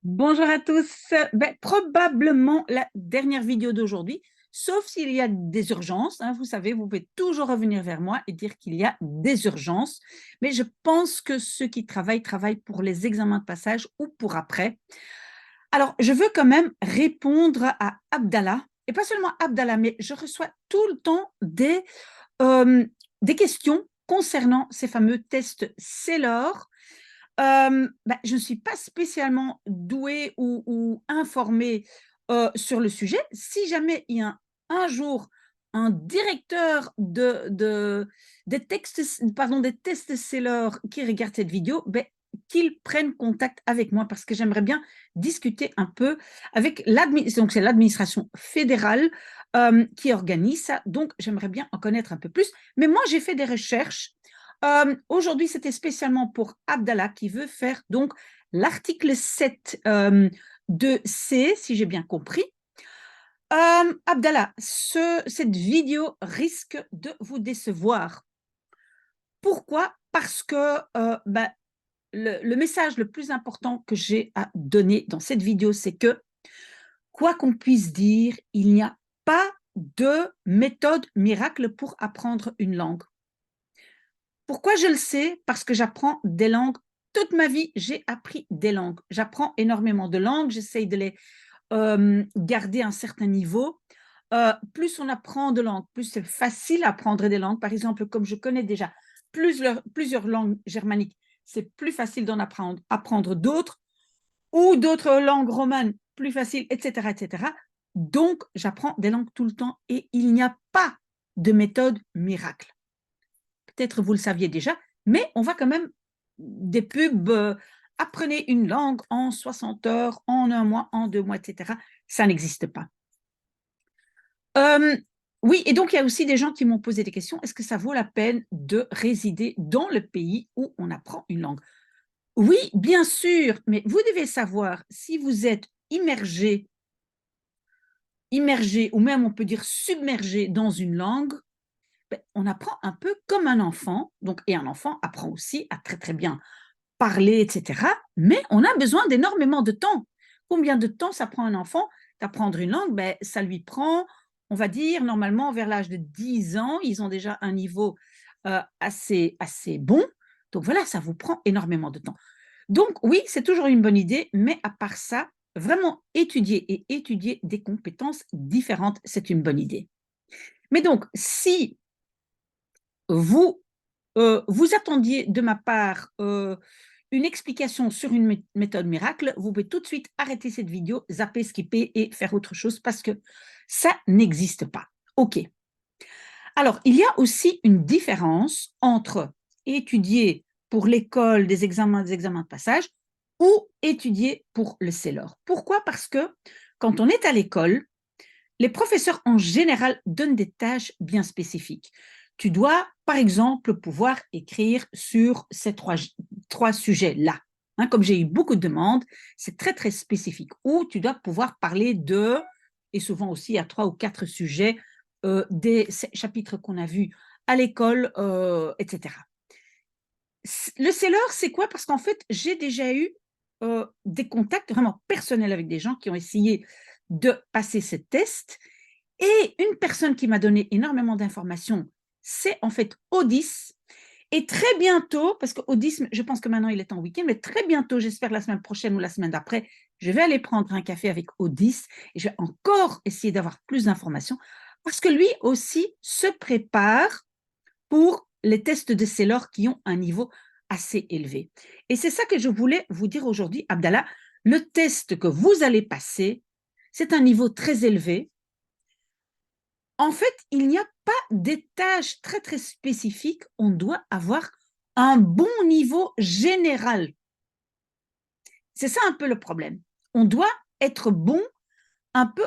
Bonjour à tous. Probablement la dernière vidéo d'aujourd'hui, sauf s'il y a des urgences, hein. Vous savez, vous pouvez toujours revenir vers moi et dire qu'il y a des urgences. Mais je pense que ceux qui travaillent pour les examens de passage ou pour après. Alors, je veux quand même répondre à Abdallah, et pas seulement Abdallah, mais je reçois tout le temps des questions concernant ces fameux tests Saylor. Je ne suis pas spécialement douée ou informée sur le sujet. Si jamais il y a un jour un directeur des tests sellers qui regarde cette vidéo, qu'il prenne contact avec moi parce que j'aimerais bien discuter un peu avec donc c'est l'administration fédérale qui organise ça. Donc, j'aimerais bien en connaître un peu plus. Mais moi, j'ai fait des recherches. Aujourd'hui, c'était spécialement pour Abdallah qui veut faire donc l'article 7 de C, si j'ai bien compris. Abdallah, cette vidéo risque de vous décevoir. Pourquoi? Parce que le message le plus important que j'ai à donner dans cette vidéo, c'est que, quoi qu'on puisse dire, il n'y a pas de méthode miracle pour apprendre une langue. Pourquoi je le sais? Parce que j'apprends des langues. Toute ma vie, j'ai appris des langues. J'apprends énormément de langues. J'essaye de les garder à un certain niveau. Plus on apprend de langues, plus c'est facile à apprendre des langues. Par exemple, comme je connais déjà plusieurs langues germaniques, c'est plus facile d'en apprendre d'autres, ou d'autres langues romanes, plus facile, etc., etc. Donc, j'apprends des langues tout le temps et il n'y a pas de méthode miracle. Peut-être vous le saviez déjà, mais on va quand même des pubs, apprenez une langue en 60 heures, en un mois, en 2 mois, etc. Ça n'existe pas. Euh, oui, et donc il y a aussi des gens qui m'ont posé des questions. Est-ce que ça vaut la peine de résider dans le pays où on apprend une langue? Oui, bien sûr, mais vous devez savoir si vous êtes immergé ou même on peut dire submergé dans une langue, on apprend un peu comme un enfant. Donc, et un enfant apprend aussi à très très bien parler, etc. Mais on a besoin d'énormément de temps. Combien de temps ça prend un enfant d'apprendre une langue? Ça lui prend, on va dire, normalement, vers l'âge de 10 ans, ils ont déjà un niveau assez bon. Donc voilà, ça vous prend énormément de temps. Donc oui, c'est toujours une bonne idée, mais à part ça, vraiment étudier des compétences différentes, c'est une bonne idée. Mais donc, si vous vous attendiez de ma part une explication sur une méthode miracle, vous pouvez tout de suite arrêter cette vidéo, zapper, skipper et faire autre chose parce que ça n'existe pas. OK. Alors, il y a aussi une différence entre étudier pour l'école des examens de passage ou étudier pour le CELOR. Pourquoi? Parce que quand on est à l'école, les professeurs en général donnent des tâches bien spécifiques. Tu dois, par exemple, pouvoir écrire sur ces trois sujets-là. Hein, comme j'ai eu beaucoup de demandes, c'est très, très spécifique. Ou tu dois pouvoir parler de, et souvent aussi à 3 ou 4 sujets, des chapitres qu'on a vus à l'école, etc. Le seller, c'est quoi? Parce qu'en fait, j'ai déjà eu des contacts vraiment personnels avec des gens qui ont essayé de passer ce test. Et une personne qui m'a donné énormément d'informations, c'est en fait Odys. Et très bientôt, parce que Odys, je pense que maintenant il est en week-end, mais très bientôt, j'espère la semaine prochaine ou la semaine d'après, je vais aller prendre un café avec Odys et je vais encore essayer d'avoir plus d'informations parce que lui aussi se prépare pour les tests de Saylor qui ont un niveau assez élevé. Et c'est ça que je voulais vous dire aujourd'hui, Abdallah. Le test que vous allez passer, c'est un niveau très élevé. En fait, il n'y a pas des tâches très, très spécifiques. On doit avoir un bon niveau général. C'est ça un peu le problème. On doit être bon un peu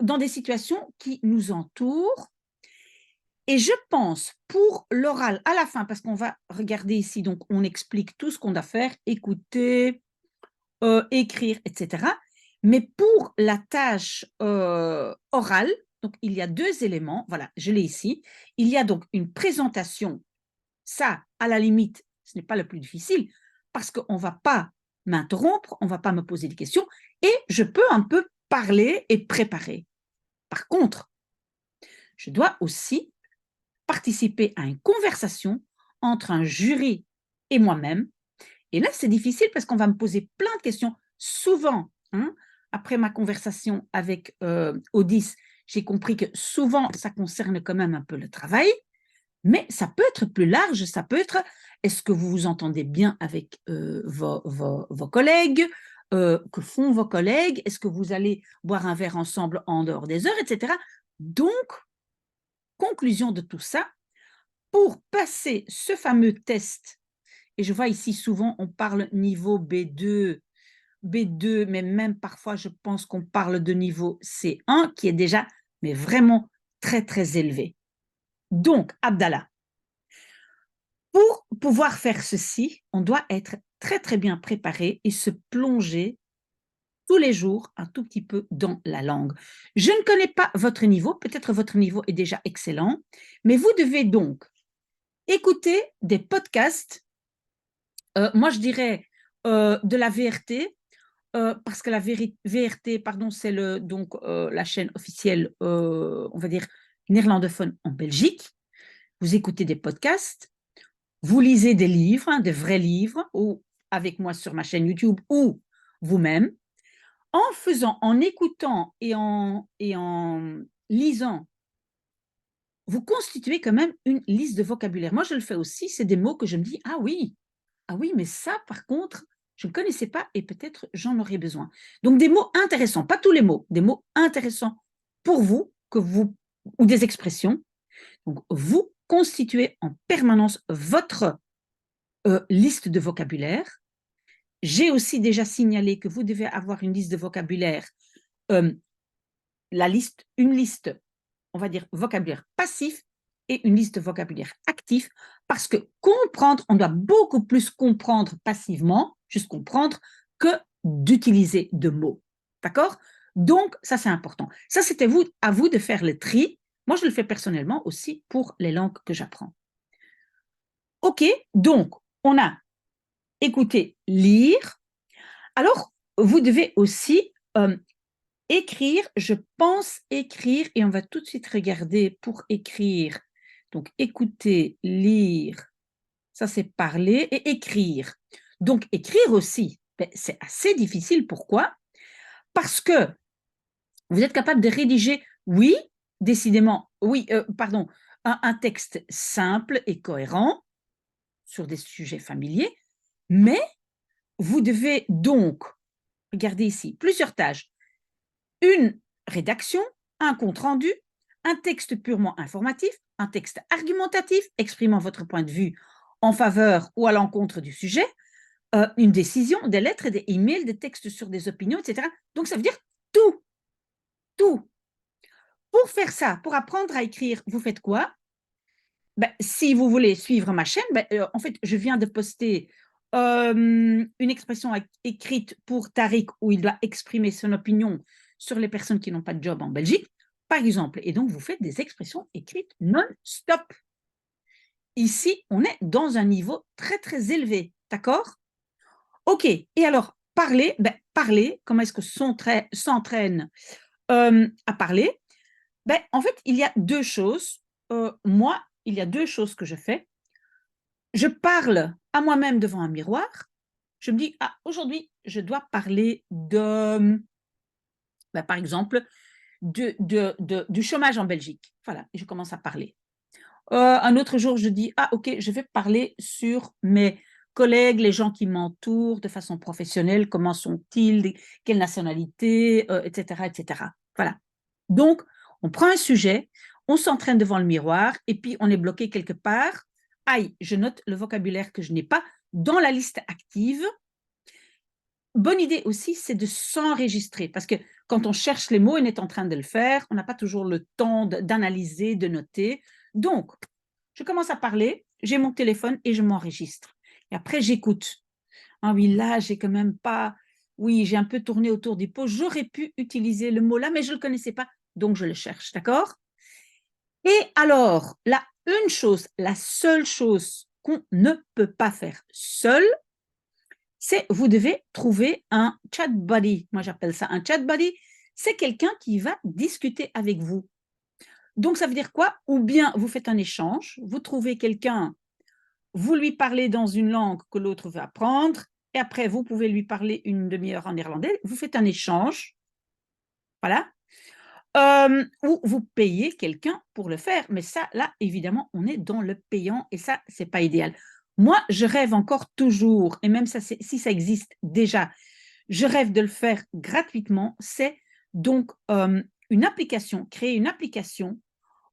dans des situations qui nous entourent. Et je pense pour l'oral à la fin, parce qu'on va regarder ici, donc on explique tout ce qu'on doit faire, écouter, écrire, etc. Mais pour la tâche orale, donc il y a 2 éléments, voilà, je l'ai ici. Il y a donc une présentation, ça, à la limite, ce n'est pas le plus difficile, parce qu'on ne va pas m'interrompre, on ne va pas me poser des questions et je peux un peu parler et préparer. Par contre, je dois aussi participer à une conversation entre un jury et moi-même. Et là, c'est difficile parce qu'on va me poser plein de questions. Souvent, hein, après ma conversation avec Odys, j'ai compris que souvent, ça concerne quand même un peu le travail, mais ça peut être plus large. Ça peut être, est-ce que vous vous entendez bien avec vos collègues? Que font vos collègues? Est-ce que vous allez boire un verre ensemble en dehors des heures, etc. Donc, conclusion de tout ça, pour passer ce fameux test, et je vois ici souvent on parle niveau B2, B2, mais même parfois je pense qu'on parle de niveau C1 qui est déjà, mais vraiment très très élevé. Donc, Abdallah, pour pouvoir faire ceci, on doit être très très bien préparé et se plonger tous les jours un tout petit peu dans la langue. Je ne connais pas votre niveau, peut-être votre niveau est déjà excellent, mais vous devez donc écouter des podcasts, moi je dirais de la VRT, parce que la VRT, pardon, c'est donc la chaîne officielle, on va dire, néerlandophone en Belgique. Vous écoutez des podcasts, vous lisez des livres, hein, de vrais livres, ou avec moi sur ma chaîne YouTube, ou vous-même, en écoutant et en lisant, vous constituez quand même une liste de vocabulaire. Moi, je le fais aussi, c'est des mots que je me dis, ah oui, mais ça, par contre, je ne connaissais pas et peut-être j'en aurais besoin. Donc, des mots intéressants, pas tous les mots, des mots intéressants pour vous, ou des expressions. Donc, vous constituez en permanence votre liste de vocabulaire. J'ai aussi déjà signalé que vous devez avoir une liste de vocabulaire, euh, une liste, on va dire, vocabulaire passif et une liste de vocabulaire actif, parce que comprendre, on doit beaucoup plus comprendre passivement, juste comprendre, que d'utiliser de mots. D'accord? Donc, ça, c'est important. Ça, c'était à vous de faire le tri. Moi, je le fais personnellement aussi pour les langues que j'apprends. OK, donc, on a écouté, lire. Alors, vous devez aussi écrire, je pense écrire, et on va tout de suite regarder pour écrire. Donc, écouter, lire, ça c'est parler, et écrire. Donc, écrire aussi, ben, c'est assez difficile. Pourquoi? Parce que vous êtes capable de rédiger, oui, décidément, oui, pardon, un texte simple et cohérent sur des sujets familiers, mais vous devez donc, regardez ici, plusieurs tâches. Une rédaction, un compte-rendu, un texte purement informatif, un texte argumentatif exprimant votre point de vue en faveur ou à l'encontre du sujet, une décision, des lettres, des emails, des textes sur des opinions, etc. Donc, ça veut dire tout, tout. Pour faire ça, pour apprendre à écrire, vous faites quoi? Ben, si vous voulez suivre ma chaîne, ben, en fait, je viens de poster une expression écrite pour Tariq où il doit exprimer son opinion sur les personnes qui n'ont pas de job en Belgique, par exemple. Et donc, vous faites des expressions écrites non-stop. Ici, on est dans un niveau très, très élevé. D'accord? OK. Et alors, parler, ben, parler, comment est-ce que s'entraîne à parler? Ben, en fait, il y a deux choses. Moi, il y a deux choses que je fais. Je parle à moi-même devant un miroir. Je me dis, ah, aujourd'hui, je dois parler ben, par exemple, du chômage en Belgique. Voilà, et je commence à parler. Un autre jour, je dis, ah, ok, je vais parler sur mes collègues, les gens qui m'entourent de façon professionnelle, comment sont-ils, quelle nationalité, etc., etc. Voilà. Donc, on prend un sujet, on s'entraîne devant le miroir et puis on est bloqué quelque part. Aïe, je note le vocabulaire que je n'ai pas dans la liste active. Bonne idée aussi, c'est de s'enregistrer parce que quand on cherche les mots et on est en train de le faire, on n'a pas toujours le temps d'analyser, de noter. Donc, je commence à parler, j'ai mon téléphone et je m'enregistre. Et après, j'écoute. Ah oui, là, j'ai quand même pas. Oui, j'ai un peu tourné autour du pot. J'aurais pu utiliser le mot là, mais je ne le connaissais pas, donc je le cherche, d'accord? Et alors, là, la seule chose qu'on ne peut pas faire seul, c'est vous devez trouver un chat buddy. Moi, j'appelle ça un chat buddy. C'est quelqu'un qui va discuter avec vous. Donc, ça veut dire quoi? Ou bien vous faites un échange, vous trouvez quelqu'un, vous lui parlez dans une langue que l'autre veut apprendre, et après, vous pouvez lui parler une demi-heure en néerlandais. Vous faites un échange, voilà. Ou vous payez quelqu'un pour le faire. Mais ça, là, évidemment, on est dans le payant et ça, c'est pas idéal. Moi, je rêve encore toujours, et même ça, si ça existe déjà, je rêve de le faire gratuitement. C'est donc une application, créer une application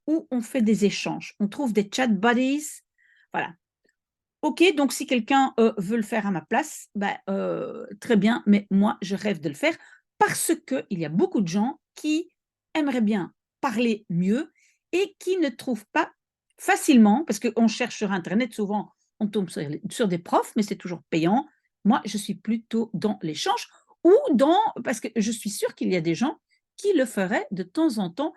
où on fait des échanges. On trouve des chat buddies. Voilà. OK, donc si quelqu'un veut le faire à ma place, bah, très bien, mais moi, je rêve de le faire parce qu'il y a beaucoup de gens qui aimeraient bien parler mieux et qui ne trouvent pas facilement, parce qu'on cherche sur Internet, souvent, on tombe sur des profs, mais c'est toujours payant. Moi, je suis plutôt dans l'échange ou dans, parce que je suis sûre qu'il y a des gens qui le feraient de temps en temps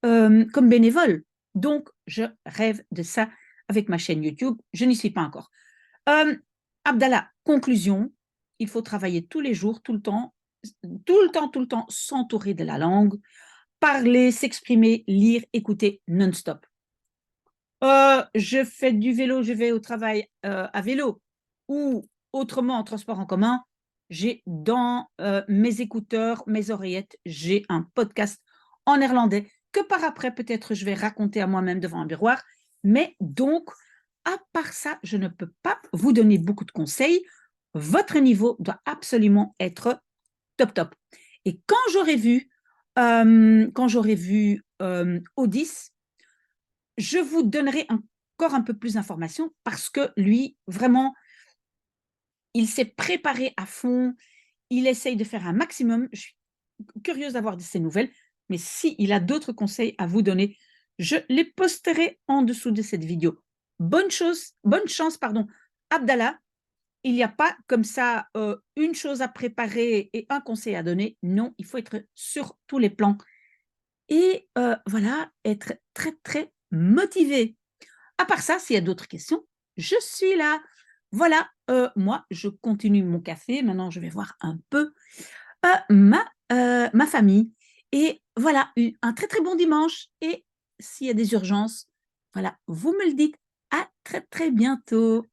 comme bénévole. Donc, je rêve de ça avec ma chaîne YouTube. Je n'y suis pas encore. Abdallah, conclusion, il faut travailler tous les jours, tout le temps, tout le temps, tout le temps, s'entourer de la langue, parler, s'exprimer, lire, écouter non-stop. Je fais du vélo, je vais au travail à vélo ou autrement en transport en commun. J'ai dans mes écouteurs, mes oreillettes, j'ai un podcast en néerlandais que par après peut-être je vais raconter à moi-même devant un miroir. Mais donc, à part ça, je ne peux pas vous donner beaucoup de conseils. Votre niveau doit absolument être top top. Et quand j'aurai vu Odyssey, je vous donnerai encore un peu plus d'informations parce que lui, vraiment, il s'est préparé à fond, il essaye de faire un maximum. Je suis curieuse d'avoir de ses nouvelles, mais s'il a d'autres conseils à vous donner, je les posterai en dessous de cette vidéo. Bonne chance, pardon, Abdallah. Il n'y a pas comme ça une chose à préparer et un conseil à donner. Non, il faut être sur tous les plans et voilà, être très, très motivé. À part ça, s'il y a d'autres questions, je suis là. Voilà, moi, je continue mon café. Maintenant, je vais voir un peu ma famille. Et voilà, un très, très bon dimanche. Et s'il y a des urgences, voilà, vous me le dites. À très, très bientôt.